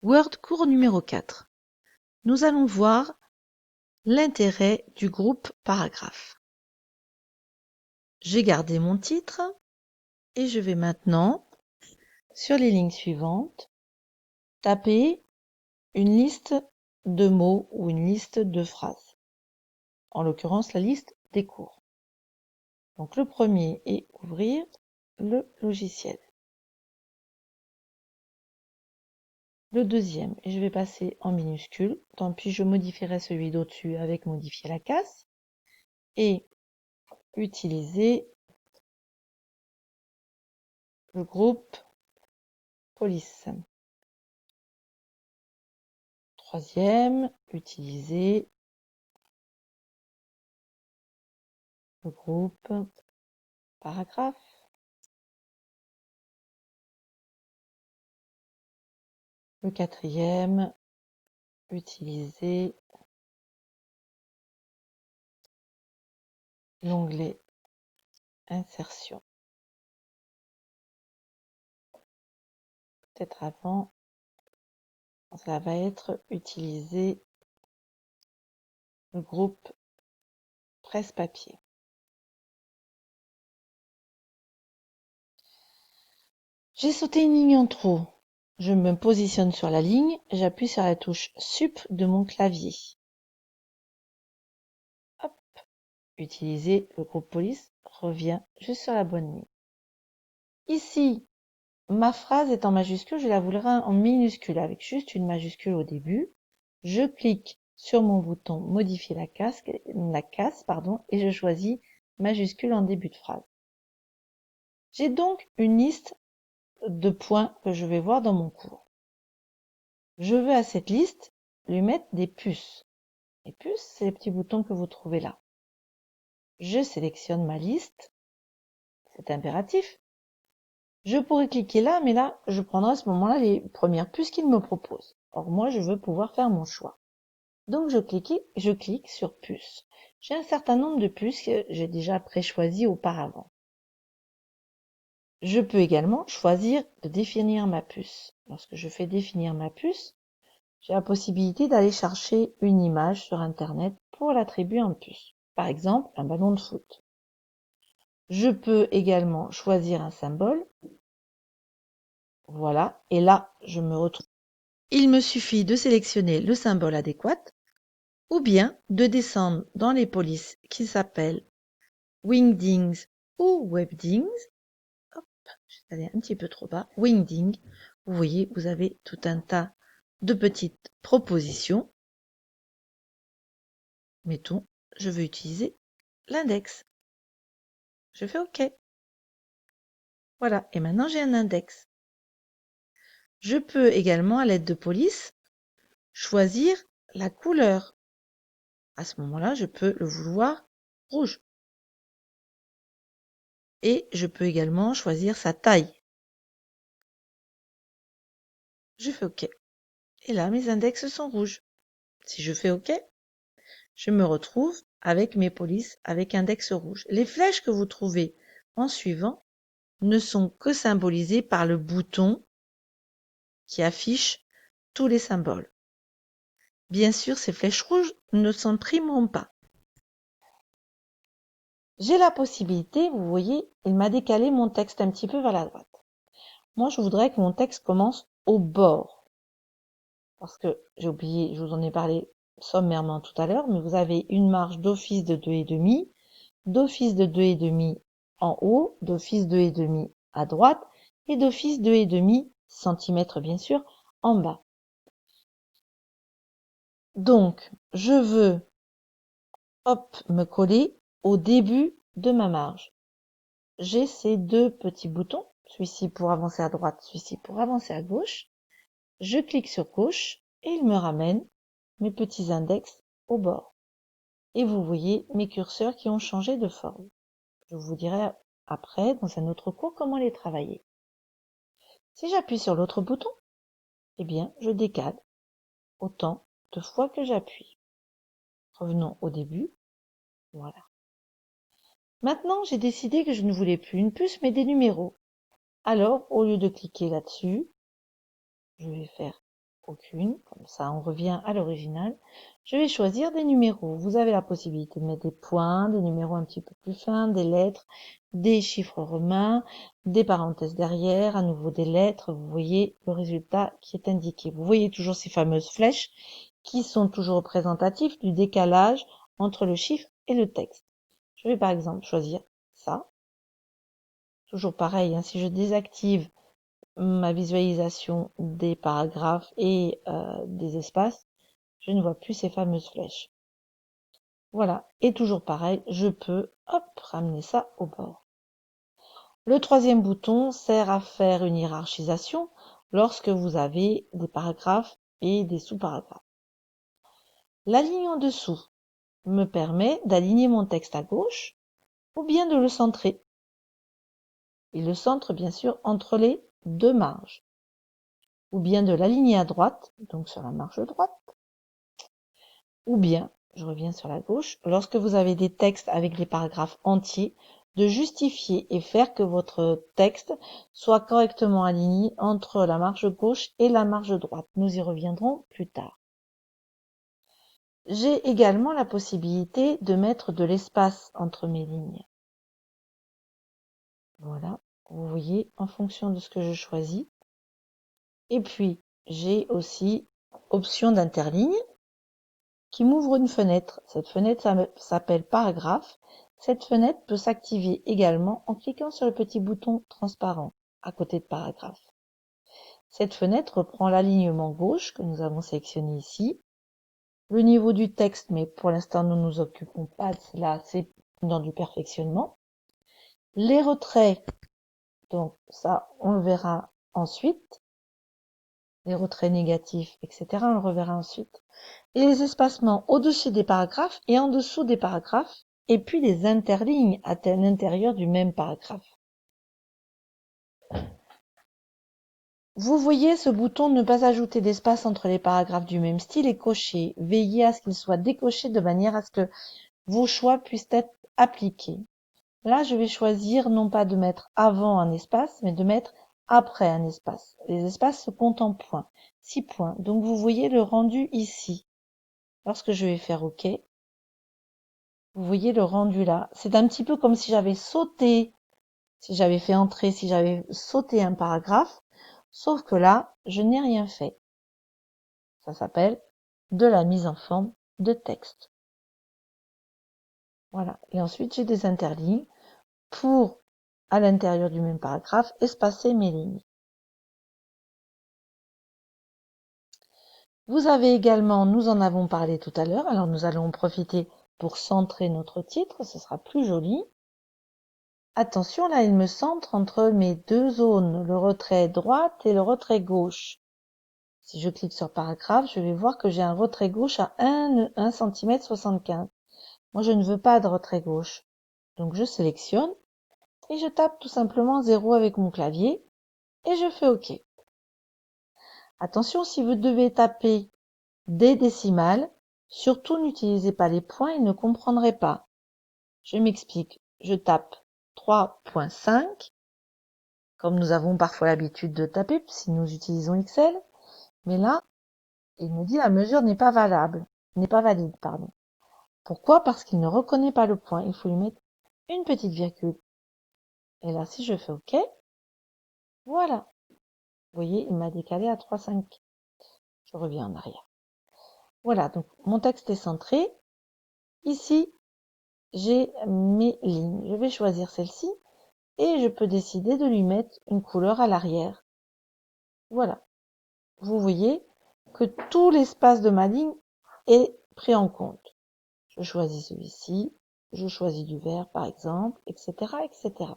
Word cours numéro 4. Nous allons voir l'intérêt du groupe paragraphe. J'ai gardé mon titre et je vais maintenant, sur les lignes suivantes, taper une liste de mots ou une liste de phrases. En l'occurrence, la liste des cours. Donc le premier est ouvrir le logiciel. Le deuxième, et je vais passer en minuscule, tant pis je modifierai celui d'au-dessus avec modifier la casse, et utiliser le groupe police. Troisième, utiliser le groupe paragraphe. Le quatrième, utiliser l'onglet insertion. Peut-être avant, ça va être utiliser le groupe presse-papier. J'ai sauté une ligne en trop. Je me positionne sur la ligne, j'appuie sur la touche Sup de mon clavier. Hop, utiliser le groupe police revient juste sur la bonne ligne. Ici, ma phrase est en majuscule, je la voudrais en minuscule avec juste une majuscule au début. Je clique sur mon bouton modifier la casse, et je choisis majuscule en début de phrase. J'ai donc une liste de points que je vais voir dans mon cours. Je veux à cette liste lui mettre des puces. Les puces, c'est les petits boutons que vous trouvez là. Je sélectionne ma liste, c'est impératif. Je pourrais cliquer là, mais là, je prendrai à ce moment-là les premières puces qu'il me propose. Or, moi, je veux pouvoir faire mon choix. Donc, je clique sur puces. J'ai un certain nombre de puces que j'ai déjà préchoisies auparavant. Je peux également choisir de définir ma puce. Lorsque je fais définir ma puce, j'ai la possibilité d'aller chercher une image sur Internet pour l'attribuer en puce. Par exemple, un ballon de foot. Je peux également choisir un symbole. Voilà, et là, je me retrouve. Il me suffit de sélectionner le symbole adéquat ou bien de descendre dans les polices qui s'appellent Wingdings ou Webdings. Hop, je suis allée un petit peu trop bas. Wingding, vous voyez, vous avez tout un tas de petites propositions. Mettons, je veux utiliser l'index. Je fais OK. Voilà, et maintenant j'ai un index. Je peux également, à l'aide de police, choisir la couleur. À ce moment-là, je peux le vouloir rouge. Et je peux également choisir sa taille. Je fais OK. Et là, mes index sont rouges. Si je fais OK, je me retrouve avec mes polices avec index rouge. Les flèches que vous trouvez en suivant ne sont que symbolisées par le bouton qui affiche tous les symboles. Bien sûr, ces flèches rouges ne s'imprimeront pas. J'ai la possibilité, vous voyez, il m'a décalé mon texte un petit peu vers la droite. Moi, je voudrais que mon texte commence au bord. Parce que j'ai oublié, je vous en ai parlé sommairement tout à l'heure, mais vous avez une marge d'office de 2,5, d'office de 2,5 en haut, d'office 2,5 à droite, et d'office 2,5 cm bien sûr en bas. Donc, je veux, hop, me coller au début de ma marge. J'ai ces deux petits boutons, celui-ci pour avancer à droite, celui-ci pour avancer à gauche. Je clique sur gauche et il me ramène mes petits index au bord. Et vous voyez mes curseurs qui ont changé de forme. Je vous dirai après, dans un autre cours, comment les travailler. Si j'appuie sur l'autre bouton, eh bien, je décale autant de fois que j'appuie. Revenons au début. Voilà. Maintenant, j'ai décidé que je ne voulais plus une puce, mais des numéros. Alors, au lieu de cliquer là-dessus, je vais faire aucune, comme ça on revient à l'original. Je vais choisir des numéros. Vous avez la possibilité de mettre des points, des numéros un petit peu plus fins, des lettres, des chiffres romains, des parenthèses derrière, à nouveau des lettres. Vous voyez le résultat qui est indiqué. Vous voyez toujours ces fameuses flèches qui sont toujours représentatives du décalage entre le chiffre et le texte. Je vais par exemple choisir ça. Toujours pareil, hein, si je désactive ma visualisation des paragraphes et des espaces, je ne vois plus ces fameuses flèches. Voilà, et toujours pareil, je peux ramener ça au bord. Le troisième bouton sert à faire une hiérarchisation lorsque vous avez des paragraphes et des sous-paragraphes. La ligne en dessous me permet d'aligner mon texte à gauche ou bien de le centrer. Il le centre bien sûr entre les deux marges. Ou bien de l'aligner à droite, donc sur la marge droite, ou bien, je reviens sur la gauche, lorsque vous avez des textes avec des paragraphes entiers, de justifier et faire que votre texte soit correctement aligné entre la marge gauche et la marge droite. Nous y reviendrons plus tard. J'ai également la possibilité de mettre de l'espace entre mes lignes. Voilà, vous voyez, en fonction de ce que je choisis. Et puis, j'ai aussi option d'interligne qui m'ouvre une fenêtre. Cette fenêtre s'appelle paragraphe. Cette fenêtre peut s'activer également en cliquant sur le petit bouton transparent à côté de paragraphe. Cette fenêtre reprend l'alignement gauche que nous avons sélectionné ici, le niveau du texte, mais pour l'instant nous ne nous occupons pas de cela, c'est dans du perfectionnement. Les retraits, donc ça on le verra ensuite, les retraits négatifs, etc. on le reverra ensuite. Et les espacements au-dessus des paragraphes et en dessous des paragraphes, et puis les interlignes à l'intérieur du même paragraphe. Vous voyez ce bouton ne pas ajouter d'espace entre les paragraphes du même style est coché. Veillez à ce qu'il soit décoché de manière à ce que vos choix puissent être appliqués. Là, je vais choisir non pas de mettre avant un espace, mais de mettre après un espace. Les espaces se comptent en points, 6 points. Donc vous voyez le rendu ici. Lorsque je vais faire OK, vous voyez le rendu là. C'est un petit peu comme si j'avais sauté, si j'avais fait entrer, si j'avais sauté un paragraphe, sauf que là, je n'ai rien fait. Ça s'appelle de la mise en forme de texte. Voilà. Et ensuite, j'ai des interlignes pour, à l'intérieur du même paragraphe, espacer mes lignes. Vous avez également, nous en avons parlé tout à l'heure, alors nous allons en profiter pour centrer notre titre, ce sera plus joli. Attention, là, il me centre entre mes deux zones, le retrait droite et le retrait gauche. Si je clique sur paragraphe, je vais voir que j'ai un retrait gauche à 1 cm 75. Moi, je ne veux pas de retrait gauche. Donc, je sélectionne et je tape tout simplement 0 avec mon clavier et je fais OK. Attention, si vous devez taper des décimales, surtout n'utilisez pas les points, ils ne comprendraient pas. Je m'explique. Je tape 3.5, comme nous avons parfois l'habitude de taper si nous utilisons Excel. Mais là, il me dit la mesure n'est pas valable, n'est pas valide, pardon. Pourquoi? Parce qu'il ne reconnaît pas le point. Il faut lui mettre une petite virgule. Et là, si je fais OK, voilà. Vous voyez, il m'a décalé à 3,5. Je reviens en arrière. Voilà, donc mon texte est centré. Ici, j'ai mes lignes. Je vais choisir celle-ci et je peux décider de lui mettre une couleur à l'arrière. Voilà. Vous voyez que tout l'espace de ma ligne est pris en compte. Je choisis celui-ci, je choisis du vert par exemple, etc., etc.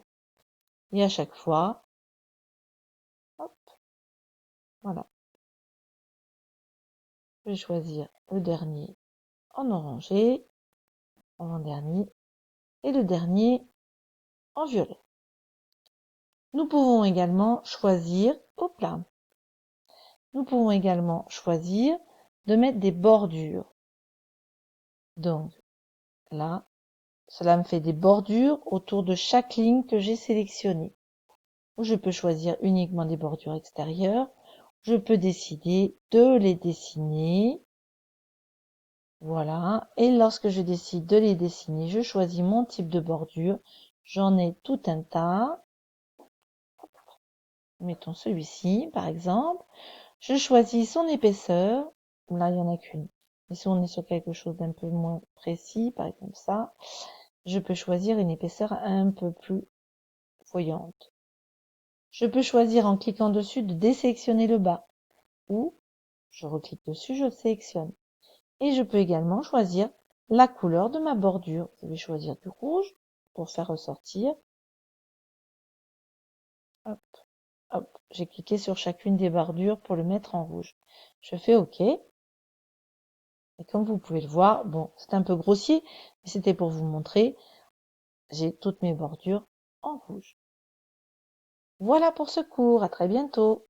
Et à chaque fois, hop, voilà. Je vais choisir le dernier en orangé, avant-dernier, et le dernier en violet. Nous pouvons également choisir, hop là, nous pouvons également choisir de mettre des bordures. Donc là, cela me fait des bordures autour de chaque ligne que j'ai sélectionnée. Ou je peux choisir uniquement des bordures extérieures, je peux décider de les dessiner. Voilà. Et lorsque je décide de les dessiner, je choisis mon type de bordure. J'en ai tout un tas. Mettons celui-ci, par exemple. Je choisis son épaisseur. Là, il n'y en a qu'une. Et si on est sur quelque chose d'un peu moins précis, par exemple ça, je peux choisir une épaisseur un peu plus voyante. Je peux choisir en cliquant dessus de désélectionner le bas. Ou je reclique dessus, je le sélectionne. Et je peux également choisir la couleur de ma bordure. Je vais choisir du rouge pour faire ressortir. Hop, hop. J'ai cliqué sur chacune des bordures pour le mettre en rouge. Je fais OK. Et comme vous pouvez le voir, bon, c'est un peu grossier, mais c'était pour vous montrer. J'ai toutes mes bordures en rouge. Voilà pour ce cours. À très bientôt.